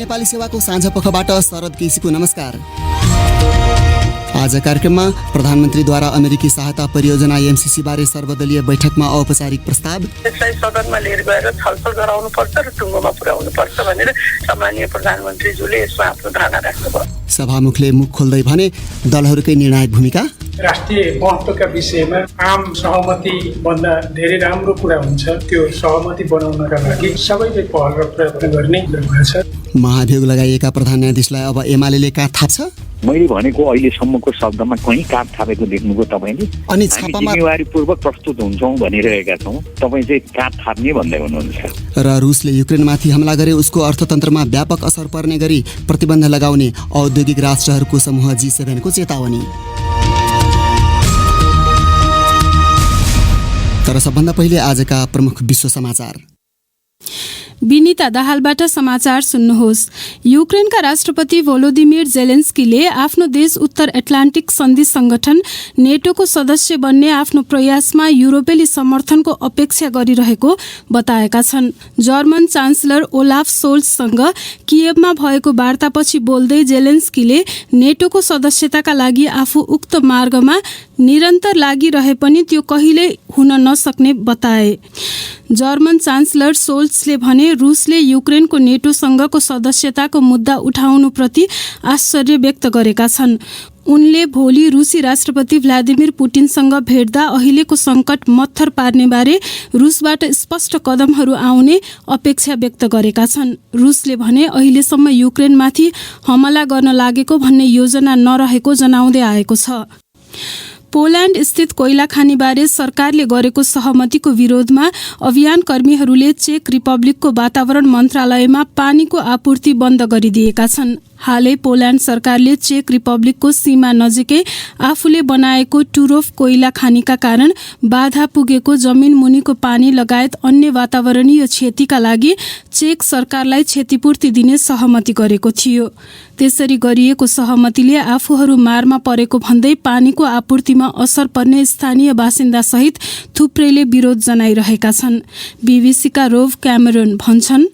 नेपाली सेवाको साँझ पखबाट शरद केसीको नमस्कार। आज कार्यक्रममा प्रधानमन्त्रीद्वारा अमेरिकी सहायता परियोजना एमसीसी बारे सर्वदलीय बैठकमा औपचारिक प्रस्ताव, यसलाई सदनमा लिएर गएर छलफल गराउनुपर्छ र टुङ्गोमा पुर्याउनुपर्छ भनेर सम्माननीय प्रधानमन्त्रीज्यूले यसमा आफ्नो धारणा राख्नुभयो। सभामुखले मुख खोल्दै भने दलहरूकै निर्णायक भूमिका, राष्ट्रिय महत्त्वका विषयमा आम सहमति भन्दा धेरै राम्रो कुरा हुन्छ। त्यो सहमति बनाउनका लागि सबैले पहल र प्रयत्न गर्ने भएको छ। महाभियोग लगाइएका प्रधान न्यायाधीशलाई अब एमालेले काठ थाप्छ। मैले भनेको अहिलेसम्मको शब्दमा कहीँ काठ थापेको देख्नुभयो तपाईँले? अनि छापामा जिम्मेवारीपूर्वक प्रस्तुत हुन्छौँ भनिरहेका छौँ, तपाईँ चाहिँ काठ थाप्ने भन्दै हुनुहुन्छ। र रुसले युक्रेनमाथि हमला गरे उसको अर्थतन्त्रमा व्यापक असर पर्ने गरी प्रतिबन्ध लगाउने औद्योगिक राष्ट्रहरूको समूह G7 को चेतावनी। तर सबभन्दा पहिले आजका प्रमुख विश्व समाचार। विनिता दाहालबाट समाचार सुन्नुहोस्। युक्रेनका राष्ट्रपति भोलोदिमिर जेलेन्स्कीले आफ्नो देश उत्तर एटलान्टिक सन्धि संगठन नेटोको सदस्य बन्ने आफ्नो प्रयासमा युरोपेली समर्थनको अपेक्षा गरिरहेको बताएका छन्। जर्मन चान्सलर ओलाफ सोल्जसँग कियवमा भएको वार्तापछि बोल्दै जेलेन्स्कीले नेटोको सदस्यताका लागि आफू उक्त मार्गमा निरन्तर लागिरहे पनि त्यो कहिल्यै हुन नसक्ने बताए। जर्मन चान्सलर सोल्जले भने रुसले युक्रेनको नेटोसँगको सदस्यताको मुद्दा उठाउनुप्रति आश्चर्य व्यक्त गरेका छन्। उनले भोलि रुसी राष्ट्रपति भ्लादिमिर पुटिनसँग भेट्दा अहिलेको सङ्कट मत्थर पार्नेबारे रुसबाट स्पष्ट कदमहरू आउने अपेक्षा व्यक्त गरेका छन्। रुसले भने अहिलेसम्म युक्रेनमाथि हमला गर्न लागेको भन्ने योजना नरहेको जनाउँदै आएको छ। पोल्यान्ड स्थित कोइला खानीबारे सरकारले गरेको सहमतिको विरोधमा अभियानकर्मीहरूले चेक रिपब्लिकको वातावरण मन्त्रालयमा पानीको आपूर्ति बन्द गरिदिएका छन्। हालै पोल्यान्ड सरकारले चेक रिपब्लिकको सीमा नजिकै आफूले बनाएको टुरोफ कोइला खानीका कारण बाधा पुगेको जमिन मुनिको पानी लगायत अन्य वातावरणीय क्षतिका लागि चेक सरकारलाई क्षतिपूर्ति दिने सहमति गरेको थियो। त्यसरी गरिएको सहमतिले आफूहरू मारमा परेको भन्दै पानीको आपूर्तिमा असर पर्ने स्थानीय बासिन्दा सहित थुप्रैले विरोध जनाइरहेका छन्। बीबीसीका रोभ क्यामेरोन भन्छन्,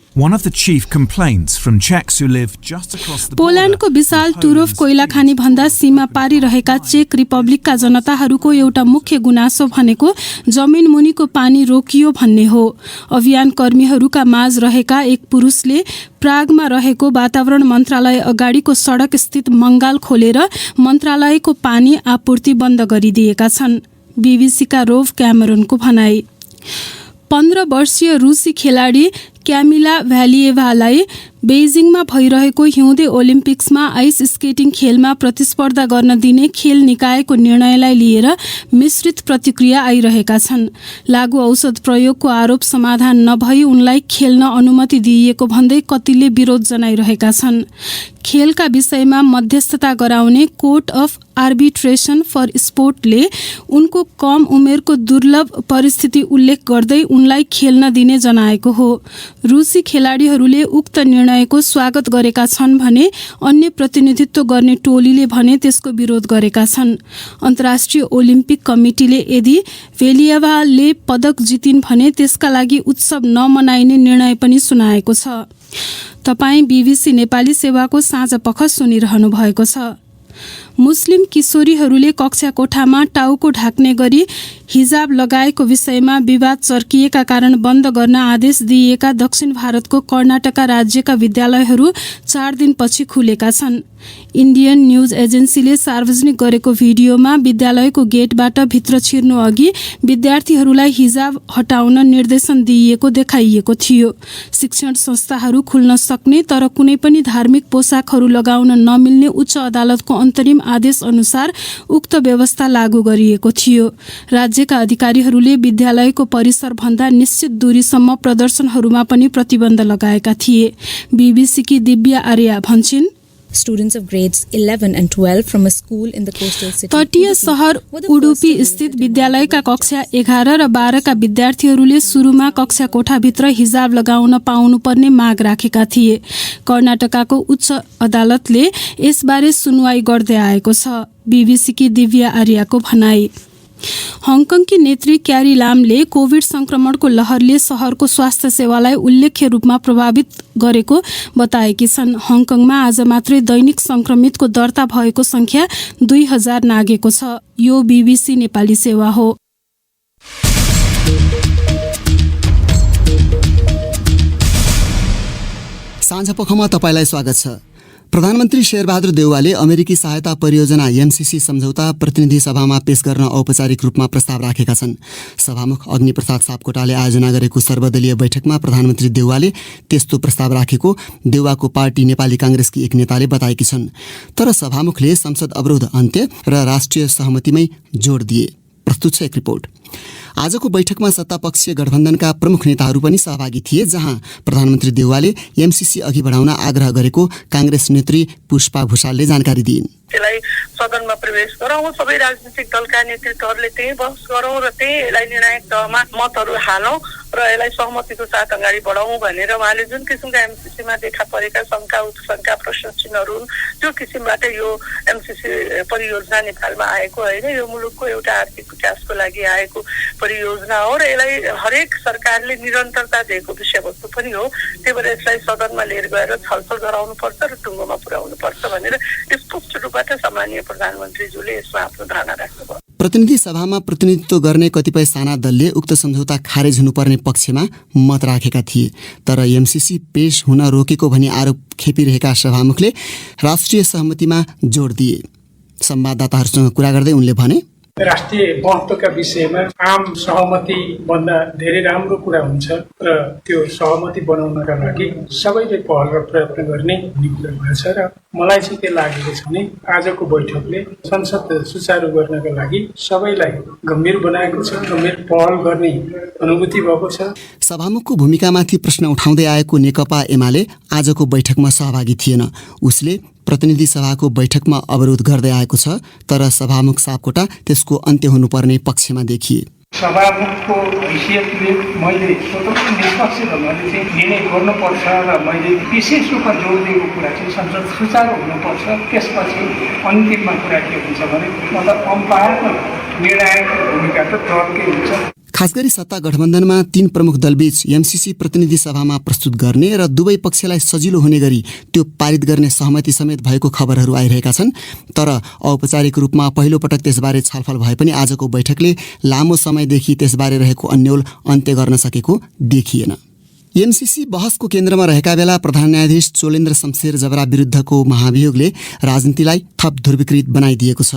पोल्यान्डको विशाल टुरोफ कोइला खानी भन्दा सीमा पारी रहेका चेक रिपब्लिकका जनताहरूको एउटा मुख्य गुनासो भनेको जमिन मुनिको पानी रोकियो भन्ने हो। अभियानकर्मीहरूका माझ रहेका एक पुरुषले प्रागमा रहेको वातावरण मन्त्रालय अगाडिको सडक स्थित मङ्गाल खोलेर मन्त्रालयको पानी आपूर्ति बन्द गरिदिएका छन्। बीबीसीका रोभ क्यामेरोनको भनाई। 15 वर्षीय रुसी खेलाडी क्यामिला भ्यालिएभालाई बेजिङमा भइरहेको हिउँदे ओलिम्पिक्समा आइस स्केटिङ खेलमा प्रतिस्पर्धा गर्न दिने खेल निकायको निर्णयलाई लिएर मिश्रित प्रतिक्रिया आइरहेका छन्। लागू औषध प्रयोगको आरोप समाधान नभई उनलाई खेल्न अनुमति दिइएको भन्दै कतिले विरोध जनाइरहेका छन्। खेलका विषयमा मध्यस्थता गराउने कोर्ट अफ आर्बिट्रेसन फर स्पोर्टले उनको कम उमेरको दुर्लभ परिस्थिति उल्लेख गर्दै उनलाई खेल्न दिने जनाएको हो। रुसी खेलाडीहरूले उक्त निर्णयको स्वागत गरेका छन् भने अन्य प्रतिनिधित्व गर्ने टोलीले भने त्यसको विरोध गरेका छन्। अन्तर्राष्ट्रिय ओलिम्पिक कमिटीले यदि भेलिएभाले पदक जितिन् भने त्यसका लागि उत्सव नमनाइने निर्णय पनि सुनाएको छ। तपाईँ बीबीसी नेपाली सेवाको साँझ पख सुनिरहनु भएको छ। मुस्लिम किशोरीहरूले कक्षा कोठामा टाउको ढाक्ने गरी हिजाब लगाएको विषयमा विवाद चर्किएका कारण बन्द गर्न आदेश दिइएका दक्षिण भारतको कर्नाटका राज्यका विद्यालयहरू 4 दिनपछि खुलेका छन्। इन्डियन न्युज एजेन्सीले सार्वजनिक गरेको भिडियोमा विद्यालयको गेटबाट भित्र छिर्नु अघि विद्यार्थीहरूलाई हिजाब हटाउन निर्देशन दिइएको देखाइएको थियो। शिक्षण संस्थाहरू खुल्न सक्ने तर कुनै पनि धार्मिक पोसाकहरू लगाउन नमिल्ने उच्च अदालतको अन्तरिम आदेश अनुसार उक्त व्यवस्था लागू गरिएको थियो। राज्यका अधिकारीहरूले विद्यालयको परिसरभन्दा निश्चित दूरीसम्म प्रदर्शनहरूमा पनि प्रतिबन्ध लगाएका थिए। बीबीसीकी Divya Arya भन्छिन्, Students of grades 11 and 12 from a school in the coastal city. तटीय सहर उडुपी स्थित विद्यालयका कक्षा 11 र 12 का विद्यार्थीहरूले सुरुमा कक्षा कोठाभित्र हिजाब लगाउन पाउनुपर्ने माग राखेका थिए। कर्नाटकको उच्च अदालतले यसबारे सुनवाई गर्दै आएको छ। बीबीसीकी दिव्या आर्याको भनाई। हङकङकी नेत्री क्यारी लामले कोभिड संक्रमणको लहरले शहरको स्वास्थ्य सेवालाई उल्लेख्य रूपमा प्रभावित गरेको बताएकी छन्। हङकङमा आज मात्रै दैनिक संक्रमितको दर्ता भएको संख्या 2000 नागेको छ। यो बीबीसी नेपाली सेवा हो। साँझपखमा तपाईलाई स्वागत छ। प्रधानमन्त्री शेरबहादुर देउवाले अमेरिकी सहायता परियोजना एमसीसी सम्झौता प्रतिनिधि सभामा पेश गर्न औपचारिक रूपमा प्रस्ताव राखेका छन्। सभामुख अग्निप्रसाद सापकोटाले आयोजना गरेको सर्वदलीय बैठकमा प्रधानमन्त्री देउवाले त्यस्तो प्रस्ताव राखेको देउवाको पार्टी नेपाली कांग्रेसकी एक नेताले बताएकी छन्। तर सभामुखले संसद अवरोध अन्त्य र राष्ट्रिय सहमतिमै जोड दिए। प्रस्तुत छ एक रिपोर्ट। आजको बैठकमा सत्तापक्षीय गठबन्धनका प्रमुख नेताहरू पनि सहभागी थिए, जहाँ प्रधानमन्त्री देउवाले एमसीसी अघि बढाउन आग्रह गरेको कांग्रेस नेत्री पुष्पा भुषालले जानकारी दिइन्। त्यसलाई सदनमा प्रवेश गरौँ, सबै राजनीतिक दलका नेतृत्वहरूले त्यही बहस गरौँ र त्यही यसलाई निर्णायक तहमा मतहरू हालौँ र यसलाई सहमतिको साथ अगाडि बढाउँ भनेर उहाँले जुन किसिमका एमसीसीमा देखा परेका शङ्का उत्शङ्का प्रश्न चिन्हहरू हुन् त्यो किसिमबाट यो एमसीसी परियोजना नेपालमा आएको होइन, यो मुलुकको एउटा आर्थिक विकासको लागि आएको परियोजना हो र यसलाई हरेक सरकारले निरन्तरता दिएको विषयवस्तु पनि हो। त्यही भएर यसलाई सदनमा लिएर गएर छलफल गराउनुपर्छ र टुङ्गोमा पुर्याउनुपर्छ भनेर स्पष्ट रूपबाट सामान्य प्रधानमन्त्रीज्यूले यसमा आफ्नो धारणा राख्नुभयो। प्रतिनिधि सभामा प्रतिनिधित्व गर्ने कतिपय साना दलले उक्त सम्झौता खारेज हुनुपर्ने पक्षमा मत राखेका थिए। तर एमसीसी पेश हुन रोकेको भनी आरोप खेपिरहेका सभामुखले राष्ट्रिय सहमतिमा जोड दिए। संवाददाताहरूसँग कुरा गर्दै उनले भने, राष्ट्रिय महत्त्वका विषयमा आम सहमति भन्दा धेरै राम्रो कुरा हुन्छ र त्यो सहमति बनाउनका लागि सबैले पहल र प्रयत्न गर्ने कुरा भएछ र मलाई चाहिँ के लागेको छ भने आजको बैठकले संसद सुचारू गर्नका लागि सबैलाई गम्भीर बनाएको छ, गम्भीर पहल गर्ने अनुभूति भएको छ। सभामुखको भूमिकामाथि प्रश्न उठाउँदै आएको नेकपा एमाले आजको बैठकमा सहभागी थिएन। उसले प्रतिनिधि सभाको बैठकमा अवरोध गर्दै आएको छ, तर सभामुख सापकोटा त्यसको अन्त्य हुनुपर्ने पक्षमा देखिए। सभामुखको हैसियतले मैले स्वतन्त्र निष्पक्ष ढङ्गले चाहिँ निर्णय गर्नुपर्छ र मैले विशेष रूपमा जोड दिएको कुरा चाहिँ संसद सुचारू हुनुपर्छ। त्यसपछि अन्तिममा कुरा के हुन्छ भने मतलब अम्पायर र निर्णायक भूमिका त दलकै हुन्छ। खास गरी सत्ता गठबन्धनमा 3 प्रमुख दलबीच एमसीसी प्रतिनिधि सभामा प्रस्तुत गर्ने र दुवै पक्षलाई सजिलो हुने गरी त्यो पारित गर्ने सहमति समेत भएको खबरहरू आइरहेका छन्। तर औपचारिक रूपमा पहिलो पटक त्यसबारे छलफल भए पनि आजको बैठकले लामो समयदेखि त्यसबारे रहेको अन्यल अन्त्य गर्न सकेको देखिएन। एमसीसी बहसको केन्द्रमा रहेका बेला प्रधान न्यायाधीश चोलेन्द्र शमशेर जबरा विरुद्धको महाभियोगले राजनीतिलाई थप ध्रुवीकृत बनाइदिएको छ।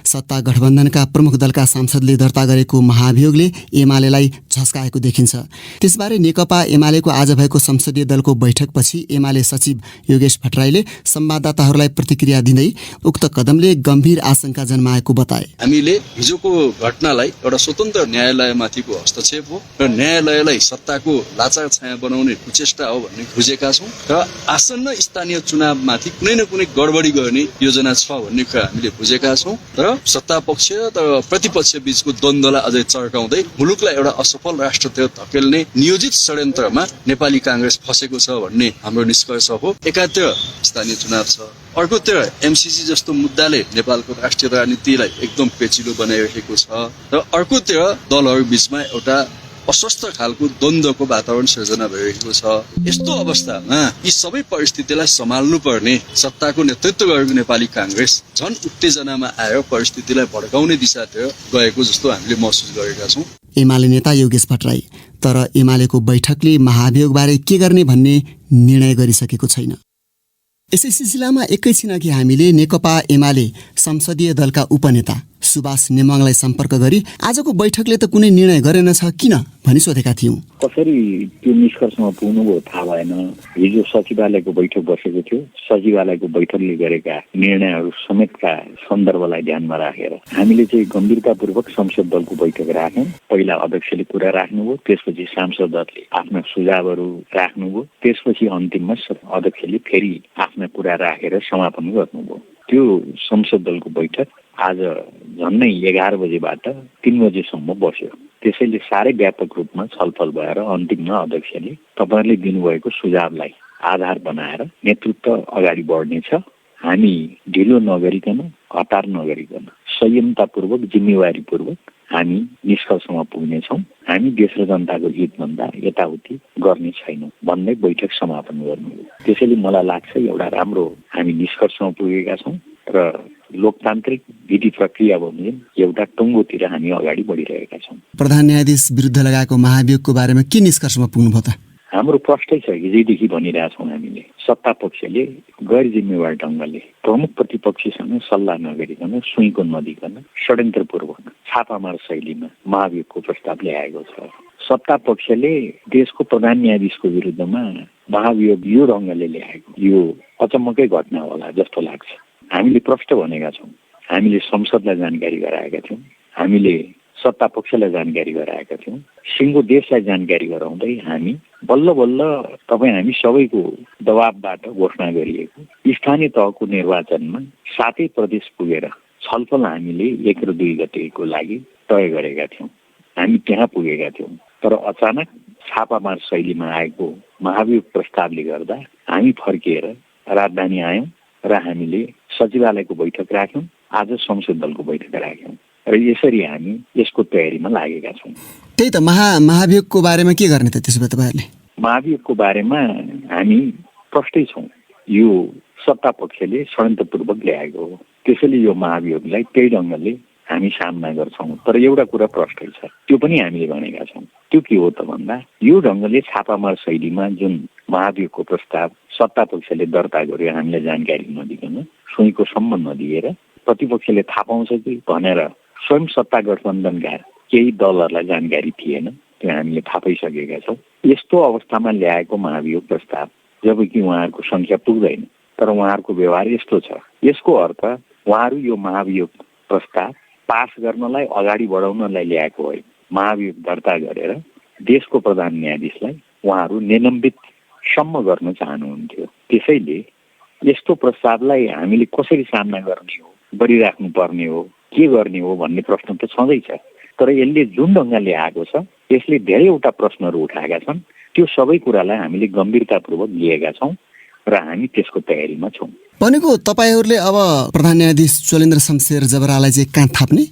सत्ता गठबन्धनका प्रमुख दलका सांसदले दर्ता गरेको महाभियोगले एमालेलाई झस्काएको देखिन्छ। त्यसबारे नेकपा एमालेको आज भएको संसदीय दलको बैठकपछि एमाले सचिव योगेश भट्टराईले संवाददाताहरूलाई प्रतिक्रिया दिँदै उक्त कदमले गम्भीर आशंका जन्माएको बताए। हामीले हिजोको घटनालाई एउटा स्वतन्त्र न्यायालयमाथिको हस्तक्षेप हो र न्यायालयलाई सत्ताको लाचार छाया बनाउने कुचेष्टा हो भन्ने बुझेका छौँ र आसन्न स्थानीय चुनावमाथि कुनै न कुनै गडबडी गर्ने योजना छ भन्ने कुरा हामीले बुझेका छौँ र सत्ता पक्ष र प्रतिपक्ष बीचको द्वन्द्वलाई अझै चर्काउँदै मुलुकलाई एउटा असफल राष्ट्रतिर धकेल्ने नियोजित षड्यन्त्रमा नेपाली कांग्रेस फसेको छ भन्ने हाम्रो निष्कर्ष हो। एकातिर स्थानीय चुनाव छ, अर्कोतिर एमसीसी जस्तो मुद्दाले नेपालको राष्ट्रिय राजनीतिलाई एकदम पेचिलो बनाइरहेको छ र अर्कोतिर दलहरू बीचमा एउटा अस्वस्थ खालको द्वन्द्वको वातावरण सृजना भइरहेको छ। यस्तो अवस्थामा यी सबै परिस्थितिलाई सम्हाल्नु पर्ने सत्ताको नेतृत्व गरेको नेपाली कांग्रेस झन् उत्तेजनामा आएर परिस्थितिलाई भड्काउने दिशातिर गएको जस्तो हामीले महसुस गरेका छौँ। एमाले नेता योगेश भट्टराई, तर एमालेको बैठकले महाभियोगबारे के गर्ने भन्ने निर्णय गरिसकेको छैन। यसै सिलसिलामा एकैछिन अघि हामीले नेकपा एमाले संसदीय दलका उपनेता सुभाष नेमाङलाई सम्पर्क गरी आजको बैठकले त कुनै निर्णय गरेनछ किन भनी सोधेका थियौँ। कसरी त्यो निष्कर्षमा पुग्नुभयो थाहा भएन। हिजो सचिवालयको बैठक बसेको थियो। सचिवालयको बैठकले गरेका निर्णयहरू समेतका सन्दर्भलाई ध्यानमा राखेर हामीले चाहिँ गम्भीरतापूर्वक संसद दलको बैठक राख्यौँ। पहिला अध्यक्षले कुरा राख्नुभयो, त्यसपछि सांसदहरूले आफ्ना सुझावहरू राख्नुभयो, त्यसपछि अन्तिममा अध्यक्षले फेरि आफ्ना कुरा राखेर समापन गर्नुभयो। त्यो संसद दलको बैठक आज झन्नै 11 बजेबाट 3 बजेसम्म बस्यो। त्यसैले साह्रै व्यापक रूपमा छलफल भएर अन्तिममा अध्यक्षले तपाईँहरूले दिनुभएको सुझावलाई आधार बनाएर नेतृत्व अगाडि बढ्नेछ। हामी ढिलो नगरिकन, हतार नगरिकन, संयमतापूर्वक, जिम्मेवारीपूर्वक हामी निष्कर्षमा पुग्नेछौँ। हामी देश र जनताको हितभन्दा यताउति गर्ने छैनौँ भन्दै बैठक समापन गर्नु हो। त्यसैले मलाई लाग्छ एउटा राम्रो हामी निष्कर्षमा पुगेका छौँ र लोकतान्त्रिक विधि प्रक्रिया बमोजिम एउटा टुङ्गोतिर हामी अगाडि बढिरहेका छौँ। प्रधान न्यायाधीश विरुद्ध लगाएको महाभियोगको बारेमा के निष्कर्षमा पुग्नुभयो त? हाम्रो प्रश्नै छ, हिजैदेखि भनिरहेछौँ हामीले, सत्ता पक्षले गैर जिम्मेवार ढङ्गले प्रमुख प्रतिपक्षीसँग सल्लाह नगरिकन, सुईको नदिकन, षड्यन्त्रपूर्वक छापामार शैलीमा महाभियोगको प्रस्ताव ल्याएको छ। सत्ता पक्षले देशको प्रधान न्यायाधीशको विरुद्धमा महाभियोग यो ढङ्गले ल्याएको यो अचम्मकै घटना होला जस्तो लाग्छ। हामीले प्रष्ट भनेका छौँ, हामीले संसदलाई जानकारी गराएका थियौँ, हामीले सत्ता पक्षलाई जानकारी गराएका थियौँ, सिङ्गो देशलाई जानकारी गराउँदै हामी बल्ल बल्ल हामी सबैको दबाबबाट घोषणा गरिएको स्थानीय तहको निर्वाचनमा 7 प्रदेश पुगेर छलफल हामीले 1 र 2 गतेको लागि तय गरेका थियौँ। हामी त्यहाँ पुगेका थियौँ, तर अचानक छापामार शैलीमा आएको महाभियोग प्रस्तावले गर्दा हामी फर्किएर राजधानी आयौँ र हामीले सचिवालयको बैठक राख्यौँ, आज संसद दलको बैठक राख्यौँ र यसरी हामी यसको तयारीमा लागेका छौँ। त्यही त महाभियोगको बारेमा के गर्ने त त्यसो भए तपाईँहरूले? महाभियोगको बारेमा हामी प्रष्टै छौँ, यो सत्ता पक्षले षड्यन्त्रपूर्वक ल्याएको हो। त्यसैले यो महाभियोगलाई त्यही ढङ्गले हामी सामना गर्छौँ। तर एउटा कुरा प्रष्टै छ, त्यो पनि हामीले भनेका छौँ। त्यो के हो त भन्दा यो ढङ्गले छापामार शैलीमा जुन महाभियोगको प्रस्ताव सत्ता पक्षले दर्ता गर्यो, हामीलाई जानकारी नदिकन, सुईको सम्म नदिएर प्रतिपक्षले थाहा पाउँछ कि भनेर स्वयं सत्ता गठबन्धनका केही दलहरूलाई जानकारी थिएन, त्यो हामीले थाहा पाइसकेका छौँ। यस्तो अवस्थामा ल्याएको महाभियोग प्रस्ताव जबकि उहाँहरूको सङ्ख्या पुग्दैन, तर उहाँहरूको व्यवहार यस्तो छ, यसको अर्थ उहाँहरू यो महाभियोग प्रस्ताव पास गर्नलाई, अगाडि बढाउनलाई ल्याएको होइन। महाभियोग दर्ता गरेर देशको प्रधान न्यायाधीशलाई उहाँहरू निलम्बितसम्म गर्न चाहनुहुन्थ्यो। त्यसैले यस्तो प्रस्तावलाई हामीले कसरी सामना गर्ने हो, गरिराख्नु पर्ने हो, के गर्ने हो भन्ने प्रश्न त छँदैछ। तर यसले जुन ढङ्गले आएको छ यसले धेरैवटा प्रश्नहरू उठाएका छन्। त्यो सबै कुरालाई हामीले गम्भीरतापूर्वक लिएका छौँ र हामी त्यसको तयारीमा छौँ। भनेको तपाईँहरूले अब प्रधान न्यायाधीश चोलेन्द्र शमशेर जबरालाई चाहिँ काँध थाप्ने?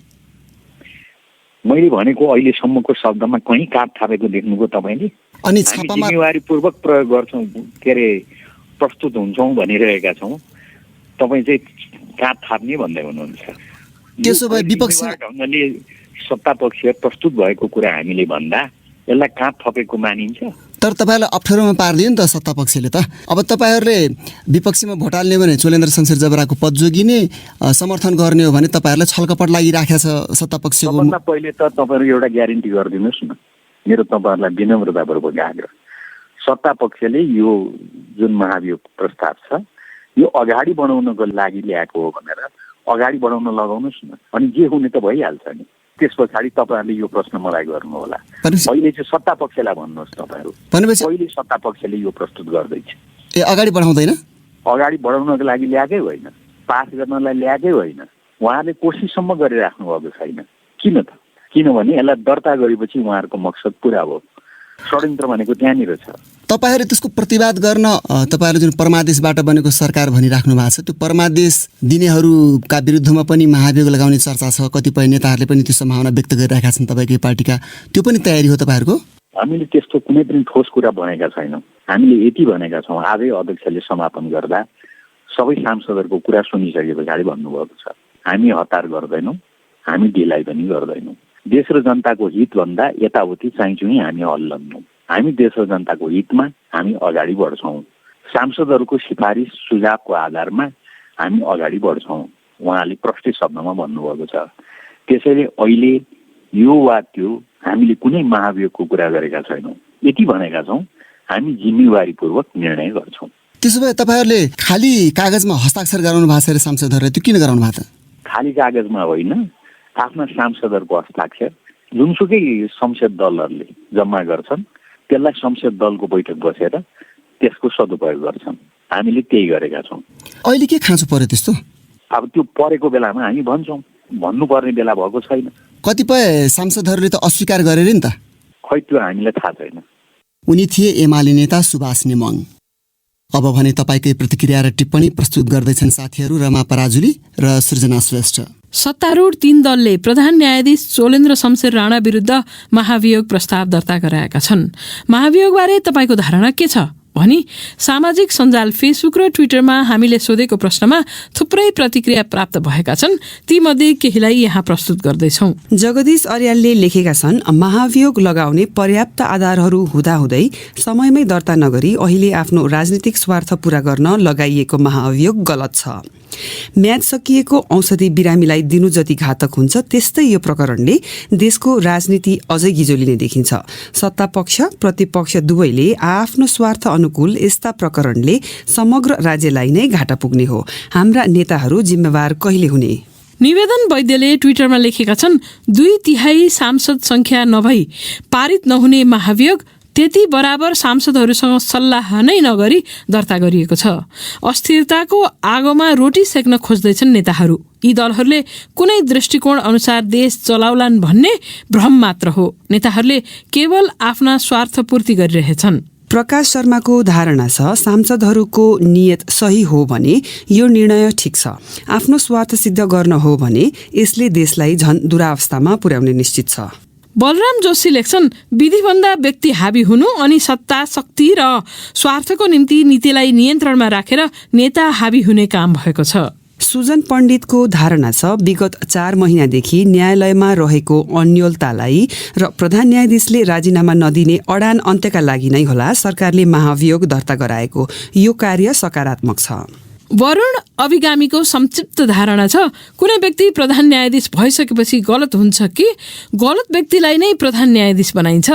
मैले भनेको अहिलेसम्मको शब्दमा कहीँ काँध थापेको देख्नुभयो तपाईँले? अनि हामी जिम्मेवारीपूर्वक प्रयोग गर्छौँ, के अरे प्रस्तुत हुन्छौँ भनिरहेका छौँ, तपाईँ चाहिँ काँध थाप्ने भन्दै हुनुहुन्छ। त्यसो भए विपक्ष ढङ्गले सत्ता पक्ष प्रस्तुत भएको कुरा हामीले भन्दा यसलाई काँध थपेको मानिन्छ। तर तपाईँलाई अप्ठ्यारोमा पारिदियो नि त सत्ता पक्षले त। अब तपाईँहरूले विपक्षीमा भोट हाल्ने भने चोलेन्द्र शमशेर जबराको पद जोगिने, समर्थन गर्ने हो भने तपाईँहरूलाई छलकपट लागिराखेको छ सत्ता पक्षको। सबभन्दा पहिले त तपाईँहरू एउटा ग्यारेन्टी गरिदिनुहोस् न, मेरो तपाईँहरूलाई विनम्रतापूर्वक आग्रह, सत्ता पक्षले यो जुन महाभियोग प्रस्ताव छ यो अगाडि बढाउनको लागि ल्याएको हो भनेर अगाडि बढाउन लगाउनुहोस् न, अनि जे हुने त भइहाल्छ नि। त्यस पछाडि तपाईँहरूले यो प्रश्न मलाई गर्नु होला। अहिले चाहिँ सत्ता पक्षलाई भन्नुहोस्, तपाईँहरू पहिले सत्ता पक्षले यो प्रस्तुत गर्दैछ, अगाडि बढाउँदैन? अगाडि बढाउनको लागि ल्याएकै होइन, पास गर्नलाई ल्याएकै होइन, उहाँहरूले कोसिससम्म गरिराख्नु भएको छैन। किन त? किनभने यसलाई दर्ता गरेपछि उहाँहरूको मकसद पुरा भयो। षड्यन्त्र भनेको त्यहाँनिर छ। तपाईँहरू त्यसको प्रतिवाद गर्न तपाईँहरू जुन परमादेशबाट बनेको सरकार भनिराख्नु भएको छ, त्यो परमादेश दिनेहरूका विरुद्धमा पनि महाभियोग लगाउने चर्चा छ। कतिपय नेताहरूले पनि त्यो सम्भावना व्यक्त गरिरहेका छन् तपाईँकै पार्टीका। त्यो पनि तयारी हो तपाईँहरूको? हामीले त्यस्तो कुनै पनि ठोस कुरा भनेका छैनौँ। हामीले यति भनेका छौँ, आजै अध्यक्षले समापन गर्दा सबै सांसदहरूको कुरा सुनिसके पछाडि भन्नुभएको छ, हामी हतार गर्दैनौँ, हामी ढिलाइ पनि गर्दैनौँ। देश र जनताको हितभन्दा यताउति चाहिँ हामी हल्लन्नौँ। हामी देश र जनताको हितमा हामी अगाडि बढ्छौँ। सांसदहरूको सिफारिस सुझावको आधारमा हामी अगाडि बढ्छौँ, उहाँले प्रष्ट शब्दमा भन्नुभएको छ। त्यसैले अहिले यो वा त्यो हामीले कुनै महाभियोगको कुरा गरेका छैनौँ। यति भनेका छौँ, हामी जिम्मेवारीपूर्वक निर्णय गर्छौँ। त्यसो भए तपाईँहरूले खाली कागजमा हस्ताक्षर गराउनु भएको छ अरे सांसदहरूले, त्यो किन गराउनु भएको त? खाली कागजमा होइन, आफ्ना सांसदहरूको हस्ताक्षर जुनसुकै संसद दलहरूले जम्मा गर्छन् त्यसलाई संसद दलको बैठक बसेर त्यसको सदुपयोग गर्छन्। हामीले त्यही गरेका छौँ। अहिले के खाँचो पर्यो त्यस्तो? अब त्यो परेको बेलामा हामी भन्छौँ, भन्नुपर्ने बेला भएको छैन। कतिपय सांसदहरूले त अस्वीकार गरे नि त। खै त्यो हामीलाई थाहा छैन। उनी थिए एमाले नेता सुभाष नेमाङ। अब भने तपाईँकै प्रतिक्रिया र टिप्पणी प्रस्तुत गर्दैछन् साथीहरू रमा पराजुली र सृजना श्रेष्ठ। सत्तारूढ 3 दलले प्रधान न्यायाधीश चोलेन्द्र शमशेर राणा विरुद्ध महाभियोग प्रस्ताव दर्ता गराएका छन्। महाभियोगबारे तपाईँको धारणा के छ भनी सामाजिक सञ्जाल फेसबुक र ट्विटरमा हामीले सोधेको प्रश्नमा थुप्रै प्रतिक्रिया प्राप्त भएका छन्। तीमध्ये केहीलाई यहाँ प्रस्तुत गर्दैछौँ। जगदीश अर्यालले लेखेका छन्, महाभियोग लगाउने पर्याप्त आधारहरू हुँदाहुँदै समयमै दर्ता नगरी अहिले आफ्नो राजनीतिक स्वार्थ पूरा गर्न लगाइएको महाभियोग गलत छ। म्याद सकिएको औषधि बिरामीलाई दिनु जति घातक हुन्छ त्यस्तै यो प्रकरणले देशको राजनीति अझै गिजोलिने देखिन्छ। सत्ता पक्ष प्रतिपक्ष दुवैले आफ्नो स्वार्थ अनुकूल यस्ता प्रकरणले समग्र राज्यलाई नै घाटा पुग्ने हो। हाम्रा नेताहरू जिम्मेवार कहिले हुने? निवेदन वैद्यले ट्विटरमा लेखेका छन्, 2/3 सांसद संख्या नभई पारित नहुने महाभियोग त्यति बराबर सांसदहरूसँग सल्लाह नै नगरी दर्ता गरिएको छ। अस्थिरताको आगोमा रोटी सेक्न खोज्दैछन् नेताहरू। यी दलहरूले कुनै दृष्टिकोण अनुसार देश चलाउलान् भन्ने भ्रम मात्र हो। नेताहरूले केवल आफ्ना स्वार्थ पूर्ति गरिरहेछन्। प्रकाश शर्माको धारणा छ, सांसदहरूको नियत सही हो भने यो निर्णय ठिक छ। आफ्नो स्वार्थ सिद्ध गर्न हो भने यसले देशलाई झन् दुरावस्थामा पुर्याउने निश्चित छ। बलराम जोशी लेख्छन्, विधिभन्दा व्यक्ति हावी हुनु अनि सत्ता शक्ति र स्वार्थको निम्ति नीतिलाई नियन्त्रणमा राखेर नेता हावी हुने काम भएको छ। सुजन पण्डितको धारणा छ, विगत 4 महिनादेखि न्यायालयमा रहेको अन्योलतालाई र प्रधान न्यायाधीशले राजीनामा नदिने अडान अन्त्यका लागि नै होला सरकारले महाभियोग दर्ता गराएको। यो कार्य सकारात्मक छ। वरुण अभिगामीको संक्षिप्त धारणा छ, कुनै व्यक्ति प्रधान न्यायाधीश भइसकेपछि गलत हुन्छ कि गलत व्यक्तिलाई नै प्रधान न्यायाधीश बनाइन्छ?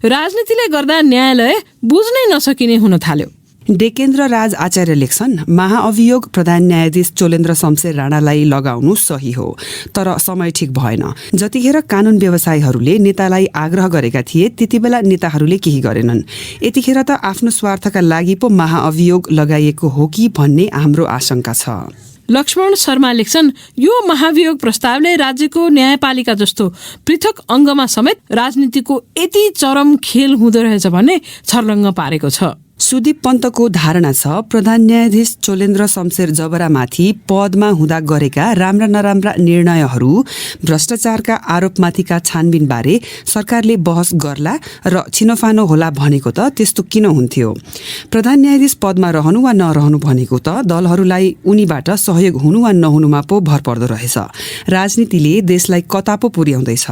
राजनीतिले गर्दा न्यायालय बुझ्नै नसकिने हुन थाल्यो। डेकेन्द्र राज आचार्य लेख्छन्, महाअभियोग प्रधान न्यायाधीश चोलेन्द्र शमशेर राणालाई लगाउनु सही हो, तर समय ठिक भएन। जतिखेर कानुन व्यवसायीहरूले नेतालाई आग्रह गरेका थिए त्यति बेला नेताहरूले केही गरेनन्। यतिखेर त आफ्नो स्वार्थका लागि पो महाअभियोग लगाइएको हो कि भन्ने हाम्रो आशंका छ। लक्ष्मण शर्मा लेख्छन्, यो महाभियोग प्रस्तावले राज्यको न्यायपालिका जस्तो पृथक अङ्गमा समेत राजनीतिको यति चरम खेल हुँदो रहेछ भन्ने छर्लङ्ग पारेको छ। सुदीप पन्तको धारणा छ, प्रधान न्यायाधीश चोलेन्द्र शमशेर जबरामाथि पदमा हुँदा गरेका राम्रा नराम्रा निर्णयहरू, भ्रष्टाचारका आरोपमाथिका छानबिनबारे सरकारले बहस गर्ला र छिनोफानो होला भनेको त त्यस्तो किन हुन्थ्यो? प्रधान न्यायाधीश पदमा रहनु वा नरहनु भनेको त दलहरूलाई उनीबाट सहयोग हुनु वा नहुनुमा पो भर पर्दो रहेछ। राजनीतिले देशलाई कता पो पुर्याउँदैछ।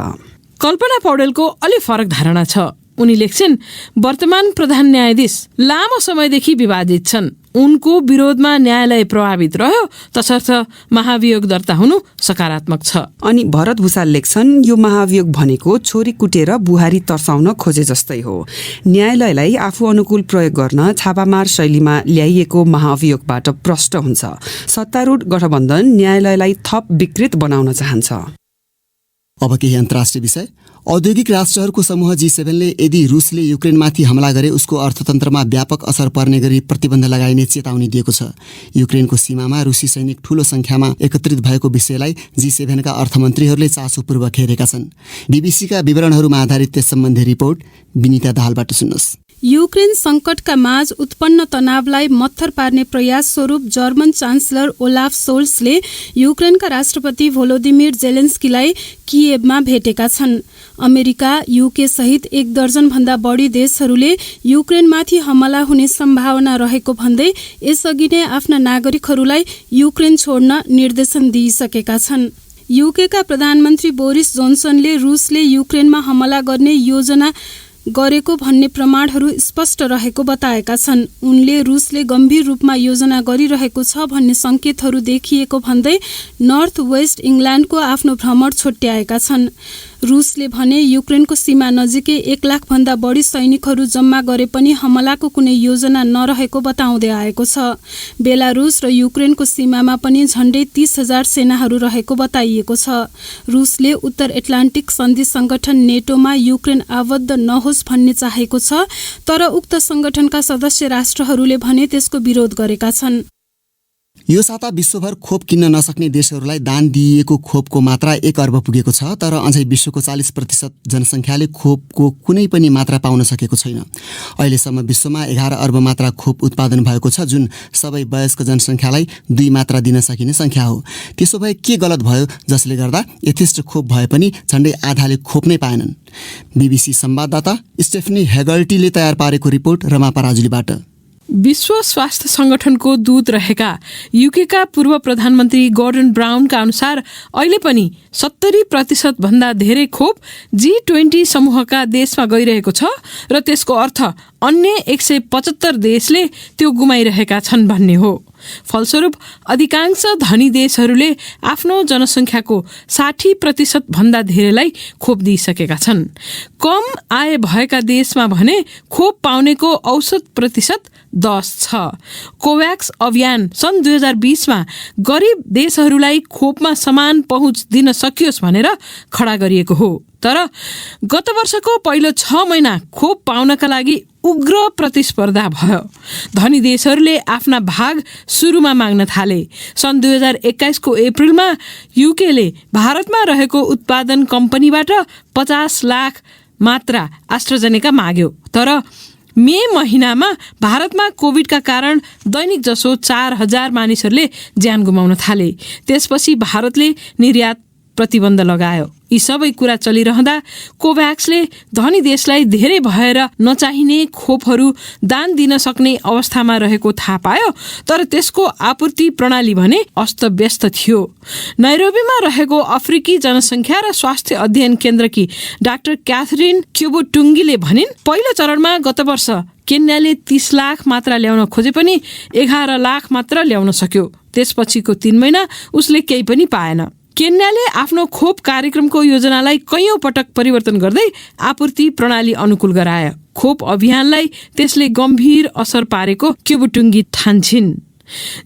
कल्पना पौडेलको अलि फरक धारणा छ। उनी लेख्छन्, वर्तमान प्रधान न्यायाधीश लामो समयदेखि विवादित छन्। उनको विरोधमा न्यायालय प्रभावित रह्यो, तसर्थ महाभियोग दर्ता हुनु सकारात्मक छ। अनि भरत भूषाल लेख्छन्, यो महाभियोग भनेको छोरी कुटेर बुहारी तर्साउन खोजे जस्तै हो। न्यायालयलाई आफू अनुकूल प्रयोग गर्न छापामार शैलीमा ल्याइएको महाभियोगबाट प्रष्ट हुन्छ। सत्तारूढ गठबन्धन न्यायालयलाई थप विकृत बनाउन चाहन्छ। अब केही अन्तर्राष्ट्रिय विषय। औद्योगिक राष्ट्रहरूको समूह G7ले यदि रुसले युक्रेनमाथि हमला गरे उसको अर्थतन्त्रमा व्यापक असर पर्ने गरी प्रतिबन्ध लगाइने चेतावनी दिएको छ। युक्रेनको सीमामा रुसी सैनिक ठूलो संख्यामा एकत्रित भएको विषयलाई G7 का अर्थमन्त्रीहरूले चासोपूर्वक हेरेका छन्। बीबीसीका विवरणहरूमा आधारित त्यस सम्बन्धी रिपोर्ट विनिता दाहालबाट सुन्नुहोस्। युक्रेन संकटका माझ उत्पन्न तनावलाई मत्थर पार्ने प्रयास स्वरूप जर्मन चान्सलर ओलाफ सोल्सले युक्रेनका राष्ट्रपति भोलोदिमिर जेलेन्स्कीलाई किएभमा भेटेका छन्। अमेरिका, युके सहित 1 दर्जन भन्दा बढी देशहरूले युक्रेनमाथि हमला हुने सम्भावना रहेको भन्दै यसअघि नै आफ्ना नागरिकहरूलाई युक्रेन छोड्न निर्देशन दिइसकेका छन्। युकेका प्रधानमन्त्री बोरिस जोन्सनले रुसले युक्रेनमा हमला गर्ने योजना गरेको भन्ने प्रमाणहरू स्पष्ट रहेको बताएका छन्। उनले रुसले गम्भीर रूपमा योजना गरिरहेको छ भन्ने संकेतहरू देखिएको भन्दै नर्थ वेस्ट इङ्ल्यान्डको आफ्नो भ्रमण छोट्याएका छन्। रुसले भने युक्रेनको सीमा नजिकै 1 लाख भन्दा बढी सैनिकहरू जम्मा गरे पनि हमलाको कुनै योजना नरहेको बताउँदै आएको छ। बेलारुस र युक्रेनको सीमामा पनि झण्डै 30,000 सेनाहरू रहेको बताइएको छ। रुसले उत्तर एटलान्टिक सन्धि संगठन नेटोमा युक्रेन आबद्ध नहोस् भन्ने चाहेको छ, तर उक्त संगठनका सदस्य राष्ट्रहरूले भने त्यसको विरोध गरेका छन्। यो साता विश्वभर खोप किन्न नसक्ने देशहरूलाई दान दिइएको खोपको मात्रा 1 अर्ब पुगेको छ, तर अझै विश्वको 40% जनसङ्ख्याले खोपको कुनै पनि मात्रा पाउन सकेको छैन। अहिलेसम्म विश्वमा 11 अर्ब मात्रा खोप उत्पादन भएको छ, जुन सबै वयस्क जनसङ्ख्यालाई 2 मात्रा दिन सकिने सङ्ख्या हो। त्यसो भए के गलत भयो जसले गर्दा यथेष्ट खोप भए पनि झन्डै आधाले खोप नै पाएनन्? BBC संवाददाता स्टेफनी हेगर्टीले तयार पारेको रिपोर्ट रमा पराजुलीबाट। विश्व स्वास्थ्य संगठनको दूत रहेका युकेका पूर्व प्रधानमन्त्री गोर्डन ब्राउनका अनुसार अहिले पनि 70% भन्दा धेरै खोप G20 समूहका देशमा गइरहेको छ र त्यसको अर्थ अन्य 175 देशले त्यो गुमाइरहेका छन् भन्ने हो। फलस्वरूप अधिकांश धनी देशहरूले आफ्नो जनसङ्ख्याको 60% भन्दा धेरैलाई खोप दिइसकेका छन्। कम आय भएका देशमा भने खोप पाउनेको औसत प्रतिशत 10 छ। कोभ्याक्स अभियान सन् 2020 मा गरिब देशहरूलाई खोपमा समान पहुँच दिन सकियोस् भनेर खडा गरिएको हो। तर गत वर्षको पहिलो 6 महिना खोप पाउनका लागि उग्र प्रतिस्पर्धा भयो। धनी देशहरूले आफ्ना भाग सुरुमा माग्न थाले। सन् 2021 को अप्रिलमा युकेले भारतमा रहेको उत्पादन कम्पनीबाट 50 लाख मात्रा एस्ट्राजेनेका माग्यो। तर मे महिनामा भारतमा कोभिडका कारण दैनिक जसो 4000 मानिसहरूले ज्यान गुमाउन थाले। त्यसपछि भारतले निर्यात प्रतिबन्ध लगायो। यी सबै कुरा चलिरहँदा कोभ्याक्सले धनी देशलाई धेरै भएर नचाहिने खोपहरू दान दिन सक्ने अवस्थामा रहेको थाहा पायो, तर त्यसको आपूर्ति प्रणाली भने अस्तव्यस्त थियो। नैरोबीमा रहेको अफ्रिकी जनसङ्ख्या र स्वास्थ्य अध्ययन केन्द्रकी डाक्टर क्याथरिन क्युबुटुङ्गीले भनिन्, पहिलो चरणमा गत वर्ष केन्याले 30 लाख मात्रा ल्याउन खोजे पनि 11 लाख मात्र ल्याउन सक्यो। त्यसपछिको 3 महिना उसले केही पनि पाएन। केन्याले आफ्नो खोप कार्यक्रमको योजनालाई कैयौं पटक परिवर्तन गर्दै आपूर्ति प्रणाली अनुकूल गरायो। खोप अभियानलाई त्यसले गम्भीर असर पारेको क्युबुटुङ्गी ठान्छिन्।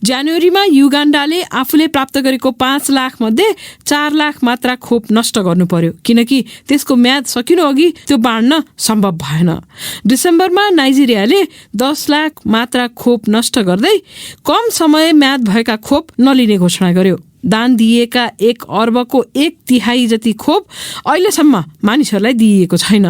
जनवरीमा युगाण्डाले आफूले प्राप्त गरेको 5 लाख मध्ये 4 लाख मात्रा खोप नष्ट गर्नु पर्यो, किनकि त्यसको म्याद सकिनु अघि त्यो बाँड्न सम्भव भएन। डिसेम्बरमा नाइजेरियाले 10 लाख मात्रा खोप नष्ट गर्दै कम समय म्याद भएका खोप नलिने घोषणा गर्यो। दान दिएका 1 अर्बको 1/3 जति खोप अहिलेसम्म मानिसहरूलाई दिइएको छैन।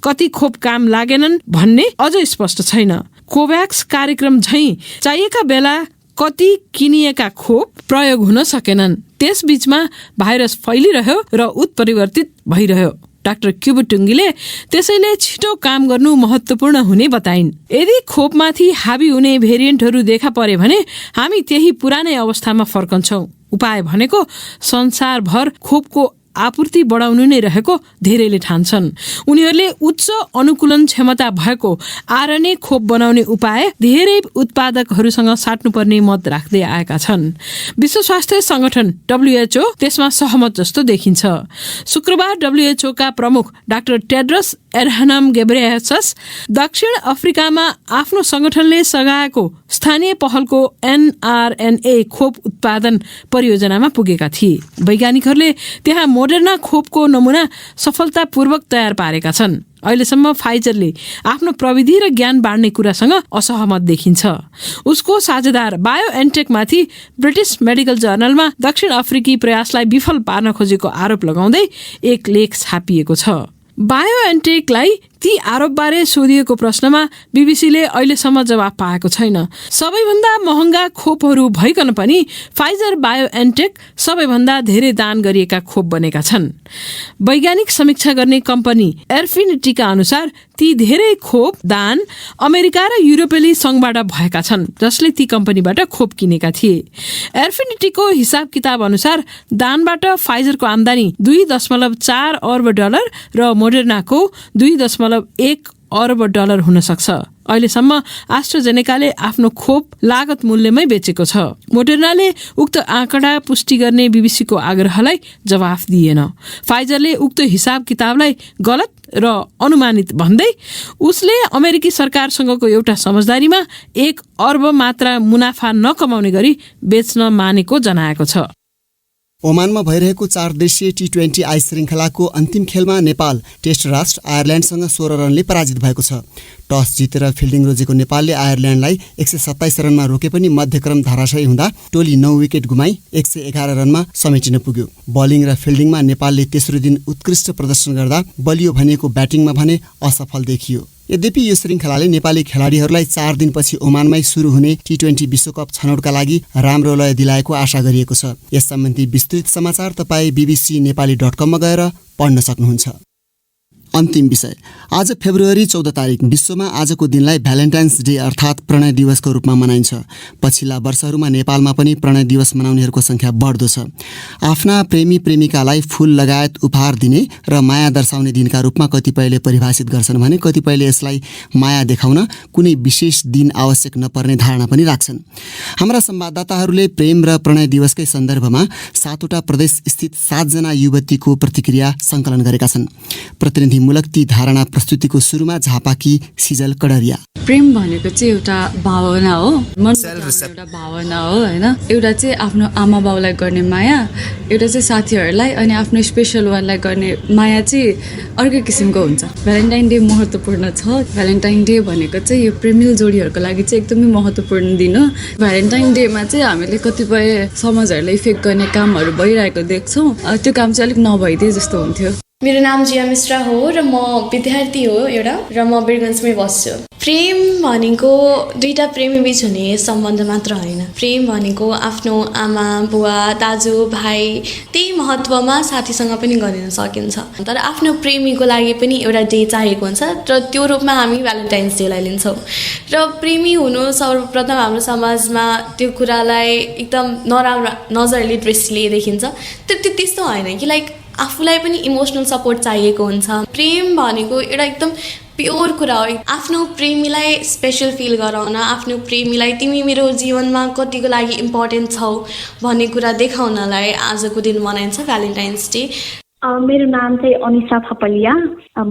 कति खोप काम लागेनन् भन्ने अझै स्पष्ट छैन। कोभ्याक्स कार्यक्रम झैं चाहिएका बेला कति किनिएका खोप प्रयोग हुन सकेनन्। त्यसबीचमा भाइरस फैलिरह्यो र उत्परिवर्तित भइरह्यो। डाक्टर क्युबुटुङ्गीले त्यसैले छिटो काम गर्नु महत्त्वपूर्ण हुने बताइन्। यदि खोपमाथि हावी हुने भेरिएन्टहरू देखा परे भने हामी त्यही पुरानै अवस्थामा फर्कन्छौँ। उपाय भनेको संसारभर खोपको आपूर्ति बढाउनु नै रहेको धेरैले ठान्छन्। उनीहरूले उच्च अनुकूलन क्षमता भएको आरएनए खोप बनाउने उपाय धेरै उत्पादकहरूसँग साट्नुपर्ने मत राख्दै आएका छन्। विश्व स्वास्थ्य संगठन WHO त्यसमा सहमत जस्तो देखिन्छ। शुक्रबार WHO का प्रमुख डाक्टर टेड्रस एडहानम गेब्रेयेसस दक्षिण अफ्रिकामा आफ्नो संगठनले सघाएको स्थानीय पहलको mRNA खोप उत्पादन परियोजनामा पुगेका थिए। वैज्ञानिकहरूले त्यहाँ मोडर्ना खोपको नमुना सफलतापूर्वक तयार पारेका छन्। अहिलेसम्म फाइजरले आफ्नो प्रविधि र ज्ञान बाँड्ने कुरासँग असहमत देखिन्छ। उसको साझेदार बायोएनटेकमाथि ब्रिटिश मेडिकल जर्नलमा दक्षिण अफ्रिकी प्रयासलाई विफल पार्न खोजेको आरोप लगाउँदै एक लेख छापिएको छ। बायोएनटेकलाई ती आरोपबारे सोधिएको प्रश्नमा बीबीसीले अहिलेसम्म जवाफ पाएको छैन। सबैभन्दा महँगा खोपहरू भइकन पनि फाइजर बायोएनटेक सबैभन्दा धेरै दान गरिएका खोप बनेका छन्। वैज्ञानिक समीक्षा गर्ने कम्पनी एर्फिनिटीका अनुसार ती धेरै खोप दान अमेरिका र युरोपेली संघबाट भएका छन्, जसले ती कम्पनीबाट खोप किनेका थिए। एर्फिनिटीको हिसाब किताब अनुसार दानबाट फाइजरको आम्दानी $2.4 अर्ब र मोडर्नाको $2.1 अर्ब हुन सक्छ। अहिलेसम्म एस्ट्राजेनेकाले आफ्नो खोप लागत मूल्यमै बेचेको छ। मोडर्नाले उक्त आँकडा पुष्टि गर्ने बीबीसीको आग्रहलाई जवाफ दिएन। फाइजरले उक्त हिसाब किताबलाई गलत र अनुमानित भन्दै उसले अमेरिकी सरकारसँगको एउटा समझदारीमा 1 अर्ब मात्रा मुनाफा नकमाउने गरी बेच्न मानेको जनाएको छ। ओमानमा भइरहेको 4 देशीय T20 आई श्रृङ्खलाको अन्तिम खेलमा नेपाल टेस्ट राष्ट्र आयरल्यान्डसँग 16 रनले पराजित भएको छ। टस जितेर फिल्डिङ रोजेको नेपालले आयरल्यान्डलाई 127 रनमा रोके पनि मध्यक्रम धराशयी हुँदा टोली 9 विकेट गुमाई 111 रनमा समेटिन पुग्यो। बलिङ र फिल्डिङमा नेपालले तेस्रो दिन उत्कृष्ट प्रदर्शन गर्दा बलियो भनिएको ब्याटिङमा भने असफल देखियो। यद्यपि यो श्रृङ्खलाले नेपाली खेलाडीहरूलाई 4 दिनपछि ओमानमै सुरु हुने T20 विश्वकप छनौटका लागि राम्रो लय दिलाएको आशा गरिएको छ। यस सम्बन्धी विस्तृत समाचार तपाईँ bbcnepali.com मा गएर पढ्न सक्नुहुन्छ। अन्तिम विषय, आज फेब्रुअरी 14 तारिक विश्वमा आजको दिनलाई भ्यालेन्टाइन्स डे अर्थात् प्रणय दिवसको रूपमा मनाइन्छ। पछिल्ला वर्षहरूमा नेपालमा पनि प्रणय दिवस मनाउनेहरूको संख्या बढ्दो छ। आफ्ना प्रेमी प्रेमिकालाई फूल लगायत उपहार दिने र माया दर्शाउने दिनका रूपमा कतिपयले परिभाषित गर्छन् भने कतिपयले यसलाई माया देखाउन कुनै विशेष दिन आवश्यक नपर्ने धारणा पनि राख्छन्। हाम्रा संवाददाताहरूले प्रेम र प्रणय दिवसकै सन्दर्भमा 7वटा प्रदेश स्थित 7 जना युवतीको प्रतिक्रिया सङ्कलन गरेका छन्। प्रतिनिधिमूलक ती धारणा प्रस्तुतिको सुरुमा झापाकी सिजल कडरिया। प्रेम भनेको चाहिँ एउटा भावना हो, एउटा भावना हो हैन। एउटा चाहिँ आफ्नो आमा बाउलाई गर्ने माया, एउटा चाहिँ साथीहरूलाई, अनि आफ्नो स्पेसल वानलाई गर्ने माया चाहिँ अर्कै किसिमको हुन्छ। भ्यालेन्टाइन डे महत्त्वपूर्ण छ। भ्यालेन्टाइन डे भनेको चाहिँ यो प्रेमिल जोडीहरूको लागि चाहिँ एकदमै महत्त्वपूर्ण दिन हो। भ्यालेन्टाइन डेमा चाहिँ हामीले कतिपय समाजहरूलाई इफेक्ट गर्ने कामहरू भइरहेको देख्छौँ। त्यो काम चाहिँ अलिक नभइदिए जस्तो हुन्थ्यो। मेरो नाम जिया मिश्रा हो र म विद्यार्थी हो एउटा, र म बिरगन्जमै बस्छु। प्रेम भनेको दुईटा प्रेमी बीच हुने सम्बन्ध मात्र होइन। प्रेम भनेको आफ्नो आमा बुवा दाजु भाइ त्यही महत्त्वमा साथीसँग पनि गरिन सकिन्छ। तर आफ्नो प्रेमीको लागि पनि एउटा डे चाहिएको हुन्छ र त्यो रूपमा हामी भ्यालेन्टाइन्स डेलाई लिन्छौँ। र प्रेमी हुनु सर्वप्रथम हाम्रो समाजमा त्यो कुरालाई एकदम नराम्रो नजरले दृष्टिले देखिन्छ। त्यो त्यस्तो होइन कि लाइक आफूलाई पनि इमोसनल सपोर्ट चाहिएको हुन्छ। प्रेम भनेको एउटा एकदम प्योर कुरा हो। आफ्नो प्रेमीलाई स्पेसल फिल गराउन, आफ्नो प्रेमीलाई तिमी मेरो जीवनमा कतिको लागि इम्पोर्टेन्ट छौ भन्ने कुरा देखाउनलाई आजको दिन मनाइन्छ भ्यालेन्टाइन्स डे। मेरो नाम चाहिँ अनिसा थपलिया,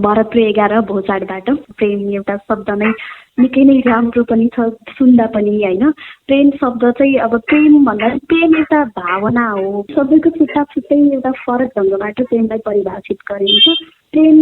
भरतपुर 11 भोजाडबाट। प्रेम एउटा शब्द नै निकै नै राम्रो पनि छ, सुन्दा पनि होइन। प्रेम शब्द चाहिँ अब प्रेम भन्दा प्रेम एउटा भावना हो। सबैको छुट्टा छुट्टै एउटा फरक ढङ्गबाट प्रेमलाई परिभाषित गरिन्छ। प्रेम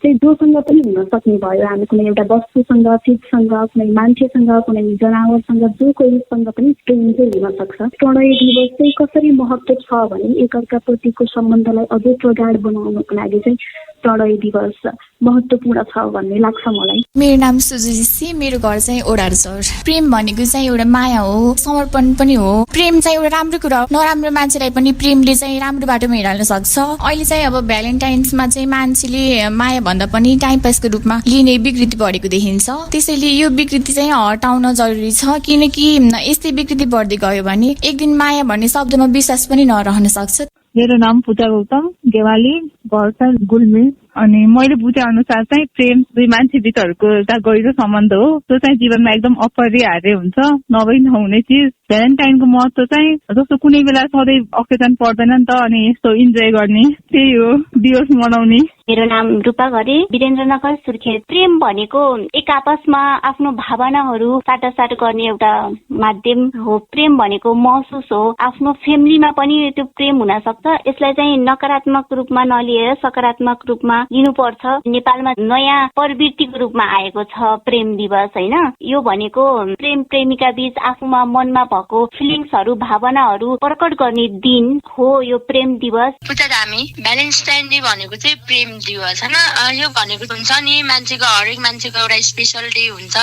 चाहिँ जोसँग पनि हुन सक्ने भयो। हामी कुनै एउटा वस्तुसँग, चिजसँग, कुनै मान्छेसँग, कुनै जनावरसँग, जो कोहीसँग पनि प्रेम चाहिँ हुन सक्छ। प्रणय दिवस चाहिँ कसरी महत्त्व छ भने एकअर्काप्रतिको सम्बन्धलाई अझै प्रगाढ बनाउनको लागि चाहिँ प्रणय दिवस महत्त्वपूर्ण छ भन्ने लाग्छ मलाई। मेरो नाम सुजुजी, मेरो घर चाहिँ ओडारचौर। प्रेम भनेको चाहिँ एउटा माया हो, समर्पण पनि हो। प्रेम चाहिँ एउटा राम्रो कुरा हो। नराम्रो मान्छेलाई पनि प्रेमले चाहिँ राम्रो बाटोमा हिँडाल्न सक्छ। अहिले चाहिँ अब भ्यालेन्टाइन्समा चाहिँ मान्छेले माया भन्दा पनि टाइम पासको रूपमा लिने विकृति बढेको देखिन्छ। त्यसैले यो विकृति चाहिँ हटाउन जरुरी छ, किनकि यस्तै विकृति बढ्दै गयो भने एक दिन माया भन्ने शब्दमा विश्वास पनि नरहन सक्छ। मेरो नाम पूजा गौतम, गेवाली, घर चाहिँ गुल्मी। अनि मैले बुझे अनुसार चाहिँ प्रेम दुई मान्छे बिचहरूको एउटा गहिरो सम्बन्ध हो। त्यो चाहिँ जीवनमा एकदम अपरिहार्य हुन्छ, नभई नहुने चिज। भ्यालेन्टाइनको महत्त्व चाहिँ जस्तो कुनै बेला सधैँ अकेजन पर्दैन नि त, अनि यस्तो इन्जोय गर्ने त्यही हो, दिवस मनाउने। मेरो नाम रूपा घरे, वीरेन्द्रनगर सुर्खेत। प्रेम भनेको एक आपसमा आफ्नो भावनाहरू साटासाट गर्ने एउटा माध्यम हो। प्रेम भनेको महसुस हो। आफ्नो फ्यामिलीमा पनि त्यो प्रेम हुन सक्छ। यसलाई चाहिँ नकारात्मक रूपमा नलिएर सकारात्मक रूपमा लिनुपर्छ। नेपालमा नयाँ प्रवृत्तिको रूपमा आएको छ प्रेम दिवस होइन। यो भनेको प्रेम प्रेमिका बीच आफूमा मनमा भएको फिलिङ्सहरू भावनाहरू प्रकट गर्ने दिन हो यो प्रेम दिवस। पूजा धामी, भ्यालेन्टाइन डे भनेको चाहिँ प्रेम दिवस होइन। यो भनेको हुन्छ नि मान्छेको हरेक मान्छेको एउटा स्पेसल डे हुन्छ,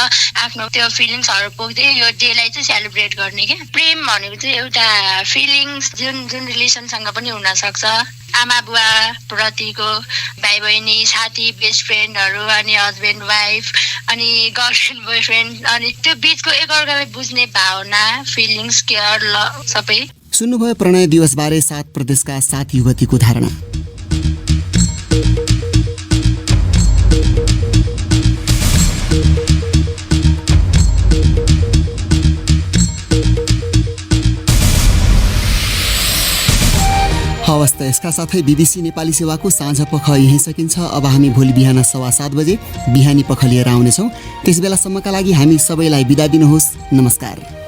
आफ्नो त्यो फिलिङ्सहरू पोख्दै यो डेलाई चाहिँ सेलिब्रेट गर्ने के। प्रेम भनेको चाहिँ एउटा फिलिङ्स जुन रिलेसनसँग पनि हुन सक्छ। आमा बुवा प्रतिको, भाइ बहिनी, साथी, बेस्ट फ्रेन्डहरू, अनि हस्बेन्ड वाइफ, अनि गर्लफ्रेन्ड बोयफ्रेन्ड, अनि त्यो बिचको एकअर्कालाई बुझ्ने भावना, फिलिङ्स, केयर, लभ सबै। सुन्नुभयो प्रणय दिवसबारे 7 प्रदेशका 7 युवतीको धारणा। हवस् त यसका साथै BBC नेपाली सेवाको साँझ पख यहीँ सकिन्छ। अब हामी भोलि बिहान 7:15 बजे बिहानी पख लिएर आउनेछौँ। त्यस बेलासम्मका लागि हामी सबैलाई बिदा दिनुहोस्। नमस्कार।